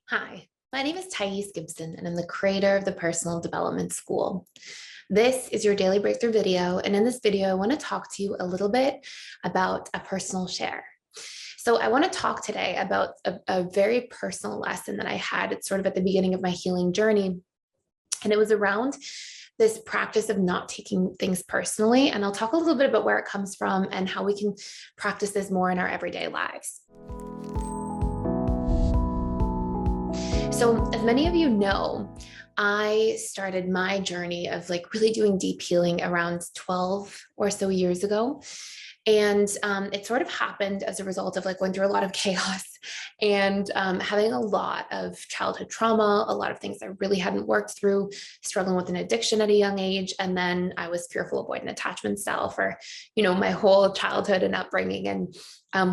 Hi, my name is Thais Gibson, and I'm the creator of the Personal Development School. This is your daily breakthrough video, and in this video, I want to talk to you a little bit about a personal share. So I want to talk today about a very personal lesson that I had. It's sort of at the beginning of my healing journey, and it was around this practice of not taking things personally. And I'll talk a little bit about where it comes from and how we can practice this more in our everyday lives. So, as many of you know, I started my journey of really doing deep healing around 12 or so years ago. And it sort of happened as a result of going through a lot of chaos and having a lot of childhood trauma, a lot of things I really hadn't worked through, struggling with an addiction at a young age. And then I was fearful, avoidant attachment style for, my whole childhood and upbringing, and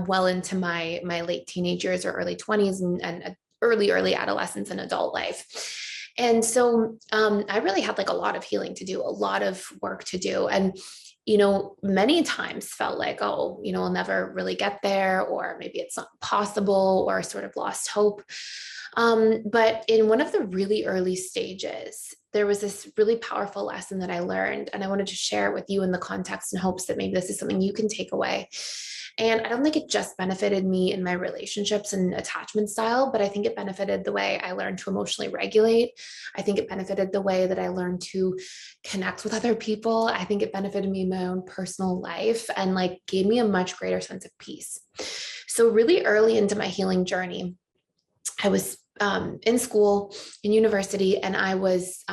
well into my late teenage years or early 20s and early adolescence and adult life. And so I really had a lot of healing to do, a lot of work to do. And, many times felt like, oh, I'll never really get there, or maybe it's not possible, or sort of lost hope. But in one of the really early stages, there was this really powerful lesson that I learned, and I wanted to share it with you in the context in hopes that maybe this is something you can take away. And I don't think it just benefited me in my relationships and attachment style, but I think it benefited the way I learned to emotionally regulate. I think it benefited the way that I learned to connect with other people. I think it benefited me in my own personal life and gave me a much greater sense of peace. So really early into my healing journey, I was in school, in university, and I was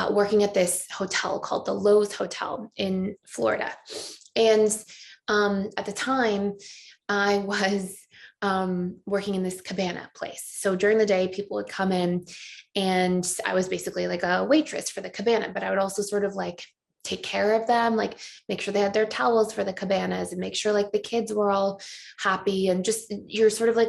working at this hotel called the Lowe's Hotel in Florida. And at the time, I was working in this cabana place. So during the day, people would come in, and I was basically like a waitress for the cabana, but I would also sort of take care of them, make sure they had their towels for the cabanas and make sure the kids were all happy, and just you're sort of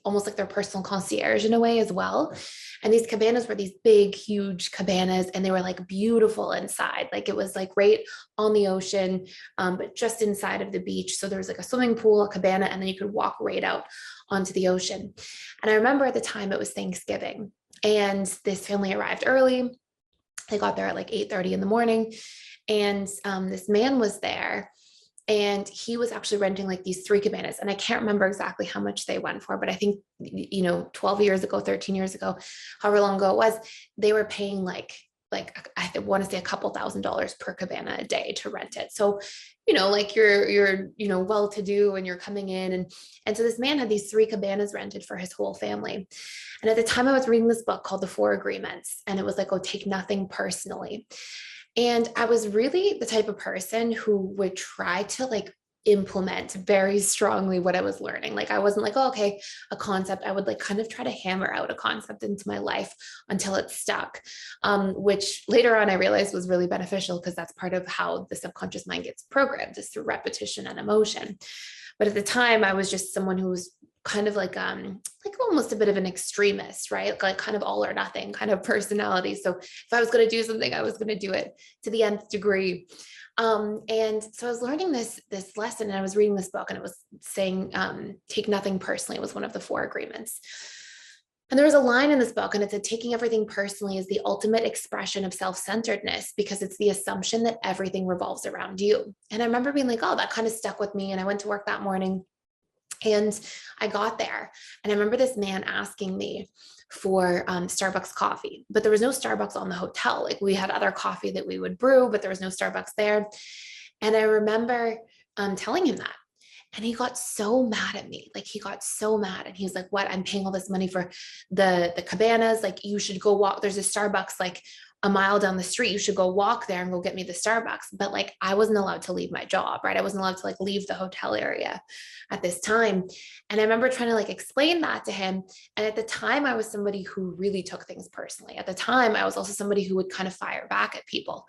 almost like their personal concierge in a way as well. And these cabanas were these big, huge cabanas, and they were beautiful inside. It was right on the ocean, but just inside of the beach. So there was a swimming pool, a cabana, and then you could walk right out onto the ocean. And I remember at the time it was Thanksgiving, and this family arrived early. They got there at 8:30 in the morning, and this man was there. And he was actually renting these 3 cabanas. And I can't remember exactly how much they went for, but I think, 12 years ago, 13 years ago, however long ago it was, they were paying I want to say a couple $1,000s per cabana a day to rent it. So, you're well-to-do and you're coming in. And so this man had these 3 cabanas rented for his whole family. And at the time I was reading this book called The 4 Agreements, and it was oh, take nothing personally. And I was really the type of person who would try to implement very strongly what I was learning. I wasn't oh, okay, a concept. I would kind of try to hammer out a concept into my life until it stuck, which later on I realized was really beneficial, because that's part of how the subconscious mind gets programmed, is through repetition and emotion. But at the time, I was just someone who was kind of almost a bit of an extremist, right? Kind of all or nothing kind of personality. So if I was going to do something, I was going to do it to the nth degree. And so I was learning this lesson, and I was reading this book, and it was saying, take nothing personally. It was one of the 4 agreements. And there was a line in this book, and it said, taking everything personally is the ultimate expression of self-centeredness, because it's the assumption that everything revolves around you. And I remember being oh, that kind of stuck with me. And I went to work that morning, and I got there, and I remember this man asking me for Starbucks coffee, but there was no Starbucks on the hotel. We had other coffee that we would brew, but there was no Starbucks there. And I remember telling him that. And he got so mad at me. He got so mad. And he's what? I'm paying all this money for the cabanas. You should go walk. There's a Starbucks a mile down the street. You should go walk there and go get me the Starbucks. But I wasn't allowed to leave my job, right? I wasn't allowed to leave the hotel area at this time. And I remember trying to explain that to him. And at the time, I was somebody who really took things personally. At the time, I was also somebody who would kind of fire back at people.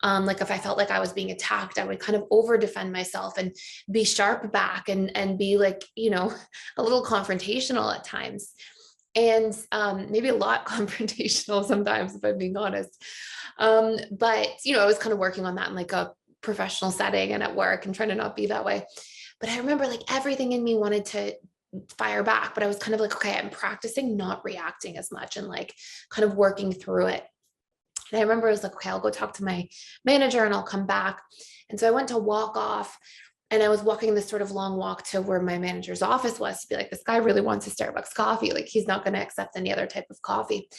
If I felt I was being attacked, I would kind of over defend myself and be sharp back and be a little confrontational at times. And maybe a lot confrontational sometimes, if I'm being honest. But, I was kind of working on that in a professional setting and at work, and trying to not be that way. But I remember everything in me wanted fire back, but I was kind of like, okay, I'm practicing not reacting as much and like kind of working through it. And I remember I was like, okay, I'll go talk to my manager and I'll come back. And so I went to walk off, and I was walking this sort of long walk to where my manager's office was to be like, this guy really wants a Starbucks coffee. Like, he's not going to accept any other type of coffee.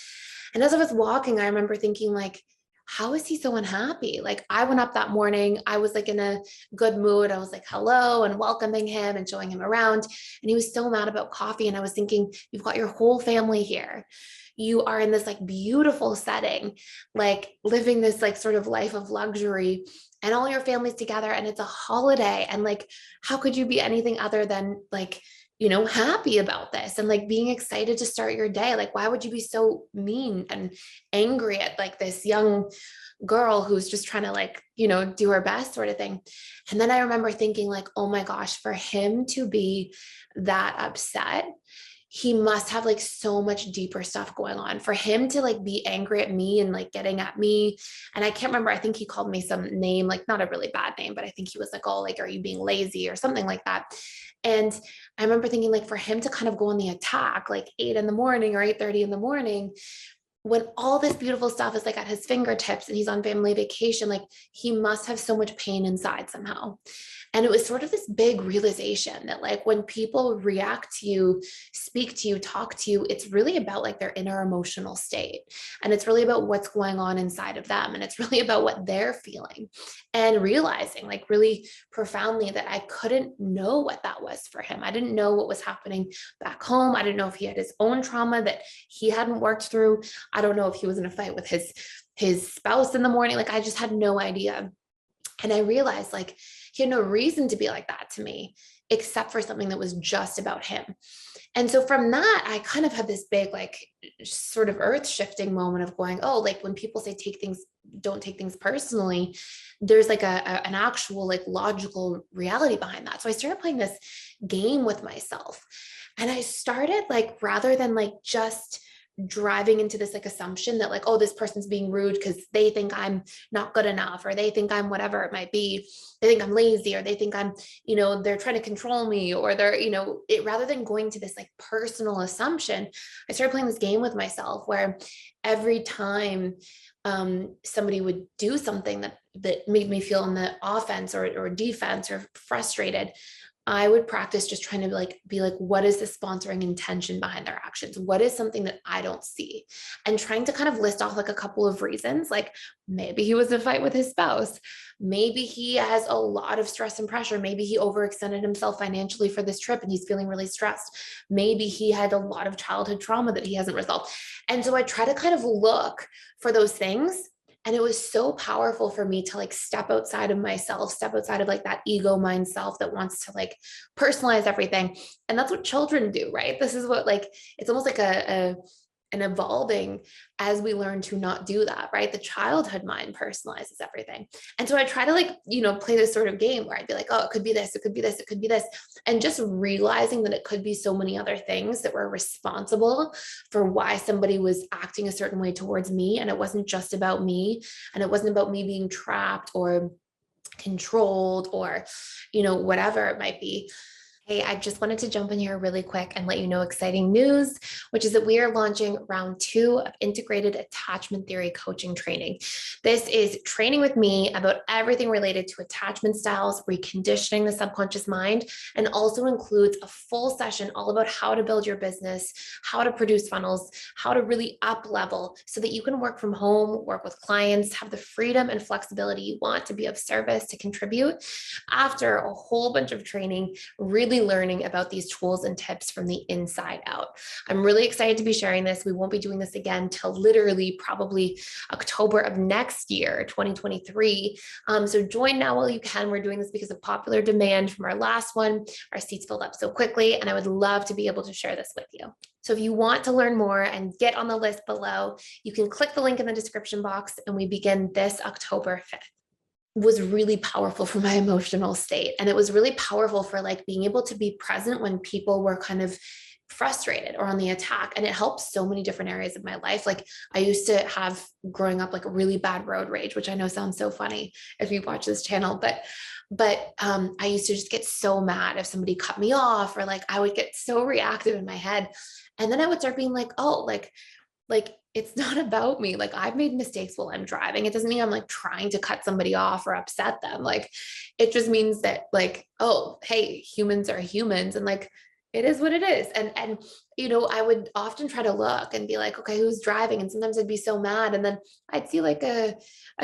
And as I was walking, I remember thinking like, how is he so unhappy? Like, I went up that morning, I was like in a good mood. I was like, hello, and welcoming him and showing him around. And he was so mad about coffee. And I was thinking, you've got your whole family here. You are in this like beautiful setting, like living this like sort of life of luxury, and all your family's together, and it's a holiday. And like, how could you be anything other than like, happy about this and like being excited to start your day? Like, why would you be so mean and angry at like this young girl who's just trying to like, do her best, sort of thing? And then I remember thinking like, oh my gosh, for him to be that upset, he must have like so much deeper stuff going on for him to like be angry at me and like getting at me. And I can't remember, I think he called me some name, like not a really bad name, but I think he was like, oh, like, are you being lazy or something like that? And I remember thinking like, for him to kind of go on the attack, like 8 in the morning or 8:30 in the morning, when all this beautiful stuff is like at his fingertips and he's on family vacation, like he must have so much pain inside somehow. And it was sort of this big realization that like when people react to you, speak to you, talk to you, it's really about like their inner emotional state. And it's really about what's going on inside of them. And it's really about what they're feeling, and realizing like really profoundly that I couldn't know what that was for him. I didn't know what was happening back home. I didn't know if he had his own trauma that he hadn't worked through. I don't know if he was in a fight with his spouse in the morning. Like, I just had no idea. And I realized like he had no reason to be like that to me, except for something that was just about him. And so from that, I kind of had this big, like, sort of earth shifting moment of going, oh, like when people say don't take things personally, there's like an actual, like, logical reality behind that. So I started playing this game with myself, and I started like, rather than like just driving into this like assumption that like, oh, this person's being rude because they think I'm not good enough, or they think I'm whatever it might be. They think I'm lazy, or they think I'm, they're trying to control me, or they're, rather than going to this like personal assumption, I started playing this game with myself where every time somebody would do something that made me feel on the offense or defense or frustrated, I would practice just trying to be like, what is the sponsoring intention behind their actions? What is something that I don't see? And trying to kind of list off like a couple of reasons, like maybe he was in a fight with his spouse. Maybe he has a lot of stress and pressure. Maybe he overextended himself financially for this trip and he's feeling really stressed. Maybe he had a lot of childhood trauma that he hasn't resolved. And so I try to kind of look for those things. And it was so powerful for me to like step outside of myself, step outside of like that ego mind self that wants to like personalize everything. And that's what children do, right? This is what, like, it's almost like an evolving as we learn to not do that, right? The childhood mind personalizes everything. And so I try to like, play this sort of game where I'd be like, oh, it could be this, it could be this, it could be this. And just realizing that it could be so many other things that were responsible for why somebody was acting a certain way towards me. And it wasn't just about me. And it wasn't about me being trapped or controlled or, whatever it might be. Hey, I just wanted to jump in here really quick and let you know exciting news, which is that we are launching round 2 of integrated attachment theory coaching training. This is training with me about everything related to attachment styles, reconditioning the subconscious mind, and also includes a full session all about how to build your business, how to produce funnels, how to really up level so that you can work from home, work with clients, have the freedom and flexibility you want to be of service, to contribute after a whole bunch of training, really learning about these tools and tips from the inside out. I'm really excited to be sharing this. We won't be doing this again till literally probably October of next year, 2023. So join now while you can. We're doing this because of popular demand from our last one. Our seats filled up so quickly, and I would love to be able to share this with you. So if you want to learn more and get on the list below, you can click the link in the description box, and we begin this October 5th. Was really powerful for my emotional state. And it was really powerful for like being able to be present when people were kind of frustrated or on the attack. And it helps so many different areas of my life. Like I used to have growing up like a really bad road rage, which I know sounds so funny if you watch this channel, but I used to just get so mad if somebody cut me off, or like I would get so reactive in my head. And then I would start being like, oh, like it's not about me. Like I've made mistakes while I'm driving. It doesn't mean I'm like trying to cut somebody off or upset them. Like it just means that like, oh, hey, humans are humans, and like it is what it is. And you know, I would often try to look and be like, okay, who's driving? And sometimes I'd be so mad. And then I'd see like a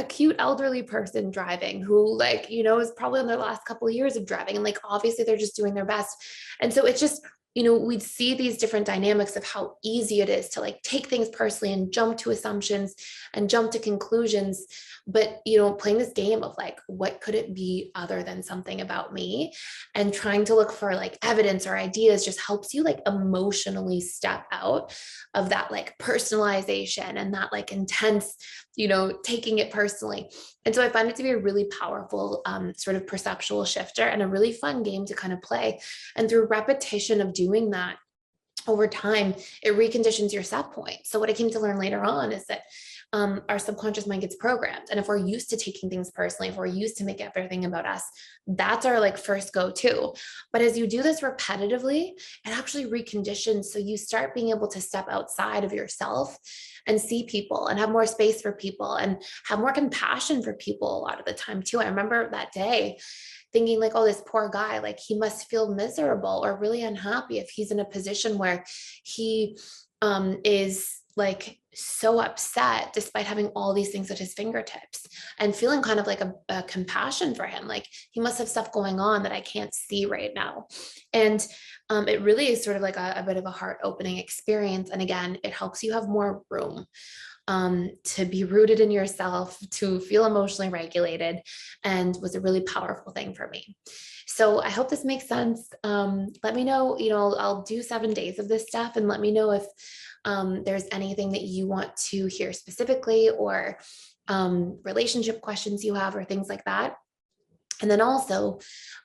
cute elderly person driving who like, you know, is probably in their last couple of years of driving. And like obviously they're just doing their best. And so it's just, you know, we'd see these different dynamics of how easy it is to like take things personally and jump to assumptions and jump to conclusions. But, you know, playing this game of like, what could it be other than something about me? And trying to look for like evidence or ideas just helps you like emotionally step out of that like personalization and that like intense, you know, taking it personally. And so I find it to be a really powerful sort of perceptual shifter and a really fun game to kind of play. And through repetition of doing that over time, it reconditions your set point. So what I came to learn later on is that our subconscious mind gets programmed. And if we're used to taking things personally, if we're used to make everything about us, that's our like first go-to. But as you do this repetitively, it actually reconditions. So you start being able to step outside of yourself and see people and have more space for people and have more compassion for people a lot of the time too. I remember that day thinking like, oh, this poor guy, like he must feel miserable or really unhappy if he's in a position where he is like so upset despite having all these things at his fingertips, and feeling kind of like a compassion for him. Like he must have stuff going on that I can't see right now. And it really is sort of like a bit of a heart opening experience. And again, it helps you have more room to be rooted in yourself, to feel emotionally regulated, and was a really powerful thing for me. So I hope this makes sense. Let me know, you know, I'll do 7 days of this stuff, and let me know if there's anything that you want to hear specifically, or relationship questions you have or things like that. And then also,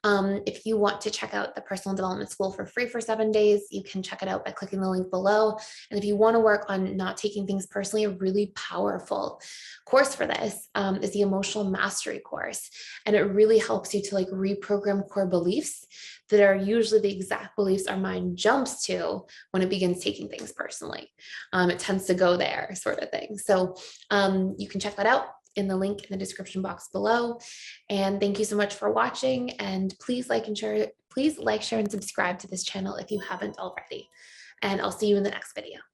if you want to check out the Personal Development School for free for 7 days, you can check it out by clicking the link below. And if you want to work on not taking things personally, a really powerful course for this is the Emotional Mastery course. And it really helps you to like reprogram core beliefs that are usually the exact beliefs our mind jumps to when it begins taking things personally. It tends to go there, sort of thing. So you can check that out in the link in the description box below. And thank you so much for watching. And please like, share, and subscribe to this channel if you haven't already. And I'll see you in the next video.